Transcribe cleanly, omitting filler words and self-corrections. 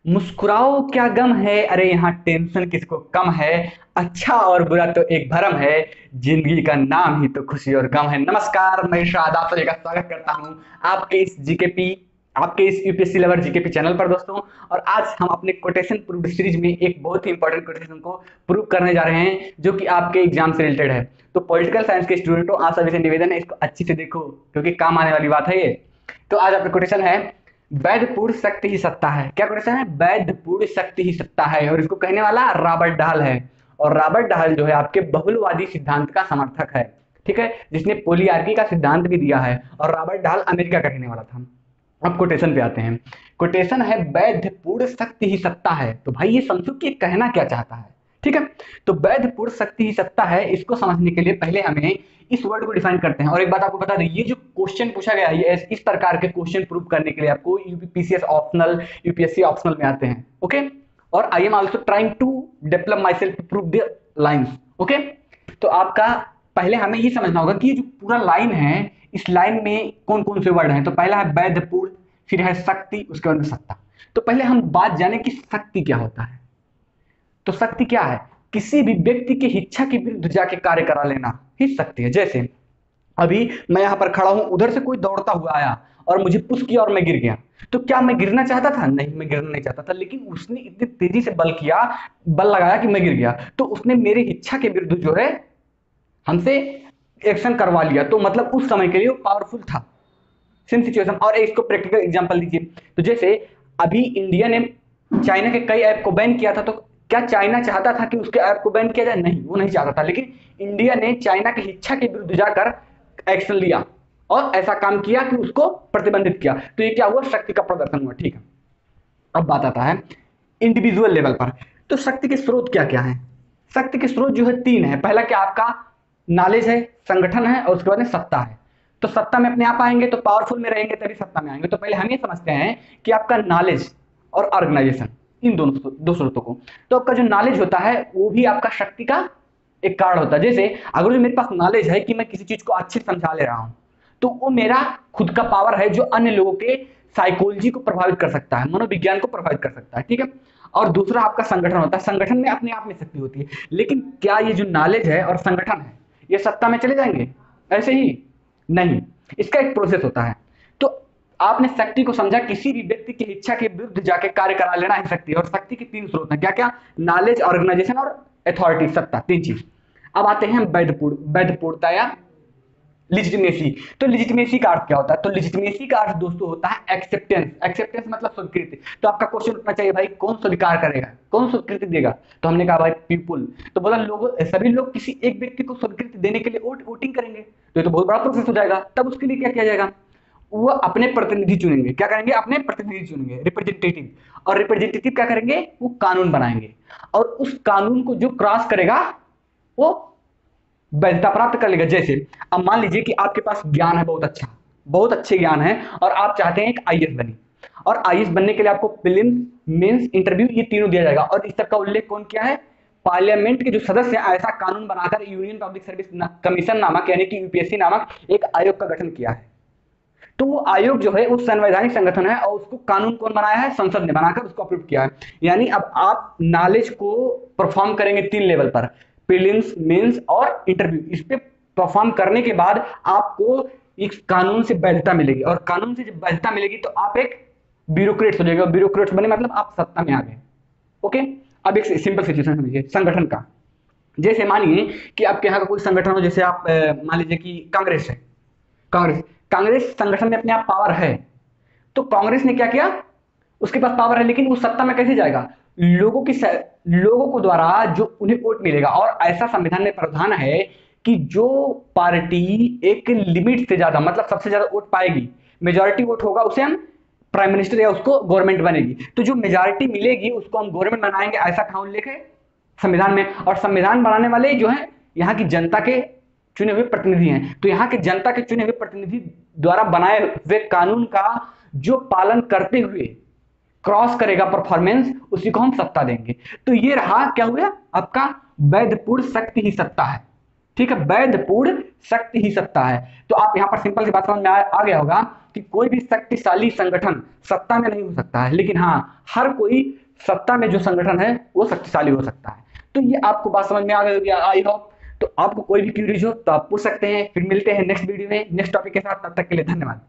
मुस्कुराओ क्या गम है, अरे यहाँ टेंशन किसको कम है। अच्छा और बुरा तो एक भरम है, जिंदगी का नाम ही तो खुशी और गम है। नमस्कार, मैं इरशाद आप सभी का स्वागत करता हूँ आपके इस जीकेपी, आपके इस यूपीएससी लवर जीकेपी चैनल पर दोस्तों। और आज हम अपने कोटेशन प्रूफ सीरीज में एक बहुत ही इंपॉर्टेंट कोटेशन को प्रूव करने जा रहे हैं जो कि आपके एग्जाम से रिलेटेड है। तो पॉलिटिकल साइंस के स्टूडेंटों, आप सभी से निवेदन है इसको अच्छे से देखो क्योंकि काम आने वाली बात है ये। तो आज आपका कोटेशन है, वैधपूर्ण शक्ति ही सत्ता है। क्या क्वेश्चन है? वैधपूर्ण शक्ति ही सत्ता है, और इसको कहने वाला रॉबर्ट डाहल है। और रॉबर्ट डाहल जो है आपके बहुलवादी सिद्धांत का समर्थक है, ठीक है, जिसने पोलियार्की का सिद्धांत भी दिया है। और रॉबर्ट डाहल अमेरिका का रहने वाला था। अब कोटेशन पे आते हैं। कोटेशन है, वैधपूर्ण शक्ति ही सत्ता है। तो भाई ये समझो कि ये कहना क्या चाहता है, ठीक है। तो वैधपूर्ण शक्ति ही सत्ता है, इसको समझने के लिए पहले हमें इस वर्ड को डिफाइन करते हैं। और एक बात आपको बता दें, ये जो क्वेश्चन पूछा गया है, ये इस प्रकार के क्वेश्चन प्रूव करने के लिए आपको यूपीपीसीएस ऑप्शनल, यूपीएससी ऑप्शनल में आते हैं, ओके। और I am also trying to develop my self to prove the lines, okay. तो आपका पहले हमें ये समझना होगा कि ये जो पूरा लाइन है, इस लाइन में कौन कौन से वर्ड हैं। तो पहला है वैधपूर्ण, फिर है शक्ति, उसके बाद में सत्ता। तो पहले हम बात जाने कि शक्ति क्या होता है। तो शक्ति क्या है? किसी भी व्यक्ति की इच्छा के विरुद्ध जाके कार्य करा लेना ही शक्ति है। जैसे अभी मैं यहां पर खड़ा हूं, उधर से कोई दौड़ता हुआ आया और मुझे पुश किया और मैं गिर गया। तो क्या मैं गिरना चाहता था? नहीं, मैं गिरना नहीं चाहता था, लेकिन उसने इतनी तेजी से बल किया, बल लगाया कि मैं गिर गया। तो उसने मेरी इच्छा के विरुद्ध जो है हमसे एक्शन करवा लिया। तो मतलब उस समय के लिए वो पावरफुल था। Same situation. और इसको प्रैक्टिकल एग्जांपल दीजिए। तो जैसे अभी इंडिया ने चाइना के कई ऐप को बैन किया था, तो क्या चाइना चाहता था कि उसके ऐप को बैन किया जाए? नहीं, वो नहीं चाहता था, लेकिन इंडिया ने चाइना की इच्छा के विरुद्ध जाकर एक्शन लिया और ऐसा काम किया कि उसको प्रतिबंधित किया। तो ये क्या हुआ? शक्ति का प्रदर्शन हुआ, ठीक है। अब बात आता है इंडिविजुअल लेवल पर। तो शक्ति के स्रोत क्या क्या है? शक्ति के स्रोत जो है तीन है। पहला क्या आपका नॉलेज है, संगठन है, और उसके बाद में सत्ता है। तो सत्ता में अपने आप आएंगे, तो पावरफुल में रहेंगे तभी सत्ता में आएंगे। तो पहले हम ये समझते हैं कि आपका नॉलेज और ऑर्गेनाइजेशन, इन दोनों दो स्रोतों को। तो आपका जो नॉलेज होता है वो भी आपका शक्ति का एक कार्ड होता है। जैसे अगर जो मेरे पास नॉलेज है कि मैं किसी चीज को अच्छे से समझा ले रहा हूं, तो वो मेरा खुद का पावर है जो अन्य लोगों के साइकोलॉजी को प्रभावित कर सकता है, मनोविज्ञान को प्रभावित कर सकता है, ठीक है। और दूसरा आपका संगठन होता है। संगठन में अपने आप में शक्ति होती है, लेकिन क्या ये जो नॉलेज है और संगठन है ये सत्ता में चले जाएंगे ऐसे ही? नहीं, इसका एक प्रोसेस होता है। तो आपने शक्ति को समझा, किसी भी व्यक्ति की इच्छा के विरुद्ध जाके कार्य करा लेना है शक्ति। और शक्ति के तीन स्रोत हैं, क्या क्या? नॉलेज, ऑर्गेनाइजेशन और अथॉरिटी, सत्ता, तीन चीज। अब आते हैं वैधपूर्णता या लिजिटिमेसी। तो लिजिटिमेसी का अर्थ क्या होता है? तो लिजिटिमेसी का अर्थ दोस्तों होता है एक्सेप्टेंस। एक्सेप्टेंस मतलब स्वीकृति। तो आपका क्वेश्चन उठना चाहिए, भाई कौन स्वीकार करेगा, कौन स्वीकृति देगा? तो हमने कहा भाई पीपुल। तो बोला लोग, सभी लोग किसी एक व्यक्ति को स्वीकृति देने के लिए वोटिंग करेंगे। तो ये तो बहुत बड़ा प्रोसेस हो जाएगा। तब उसके लिए क्या किया जाएगा? वो अपने प्रतिनिधि चुनेंगे। क्या करेंगे? अपने प्रतिनिधि चुनेंगे, रिप्रेजेंटेटिव। और रिप्रेजेंटेटिव क्या करेंगे? वो कानून बनाएंगे। और उस कानून को जो क्रॉस करेगा वो वैधता प्राप्त कर लेगा। जैसे अब मान लीजिए कि आपके पास ज्ञान है, बहुत अच्छा, बहुत अच्छे ज्ञान है, और आप चाहते हैं एक आईएएस बने। और आईएएस बनने के लिए आपको प्रीलिम्स, मेंस, इंटरव्यू, ये तीनों दिया जाएगा। और इस सब का उल्लेख कौन किया है? पार्लियामेंट के जो सदस्य हैं, ऐसा कानून बनाकर यूनियन पब्लिक सर्विस कमीशन नामक, यानी कि यूपीएससी नामक एक आयोग का गठन किया है। तो वो आयोग जो है वो संवैधानिक संगठन है, और उसको कानून कौन बनाया है? संसद ने बनाकर उसको अप्रूव किया है। यानी अब आप नॉलेज को परफॉर्म करेंगे तीन लेवल पर, प्रीलिम्स, मेंस और इंटरव्यू। इस पे परफॉर्म करने के बाद आपको इस कानून से वैधता मिलेगी। और कानून से जब वैधता मिलेगी तो आप एक ब्यूरोक्रेट हो जाएगा। ब्यूरोक्रेट बने मतलब आप सत्ता में आ गए, ओके। अब एक सिंपल सिचुएशन समझिए संगठन का। जैसे मानिए कि आपके यहाँ का कोई संगठन हो, जैसे आप मान लीजिए कि कांग्रेस है। कांग्रेस कांग्रेस संगठन में अपने आप पावर है। तो कांग्रेस ने क्या किया? उसके पास पावर है, लेकिन वो सत्ता में कैसे जाएगा? लोगों को द्वारा जो उन्हें वोट मिलेगा। और ऐसा संविधान में प्रावधान है कि जो पार्टी एक लिमिट से ज्यादा, मतलब सबसे ज्यादा वोट पाएगी, मेजॉरिटी वोट होगा, उसे हम प्राइम मिनिस्टर या उसको गवर्नमेंट बनेगी। तो जो मेजॉरिटी मिलेगी उसको हम गवर्नमेंट बनाएंगे, ऐसा कहा उल्लेख है संविधान में। और संविधान बनाने वाले जो है यहाँ की जनता के चुने हुए प्रतिनिधि हैं। तो यहाँ के जनता के चुने हुए प्रतिनिधि द्वारा बनाए हुए कानून का जो पालन करते हुए क्रॉस करेगा परफॉर्मेंस, उसी को हम सत्ता देंगे। तो ये रहा क्या हुआ? आपका वैधपूर्ण शक्ति ही सत्ता है, ठीक है, वैध पूर्ण शक्ति ही सत्ता है। तो आप यहाँ पर सिंपल सी बात समझ में आ गया होगा कि कोई भी शक्तिशाली संगठन सत्ता में नहीं हो सकता है, लेकिन हाँ, हर कोई सत्ता में जो संगठन है वो शक्तिशाली हो सकता है। तो ये आपको बात समझ में आ गई होगी, आई होप। तो आपको कोई भी क्यूरीज हो तो आप पूछ सकते हैं। फिर मिलते हैं नेक्स्ट वीडियो में नेक्स्ट टॉपिक के साथ, तब तक के लिए धन्यवाद।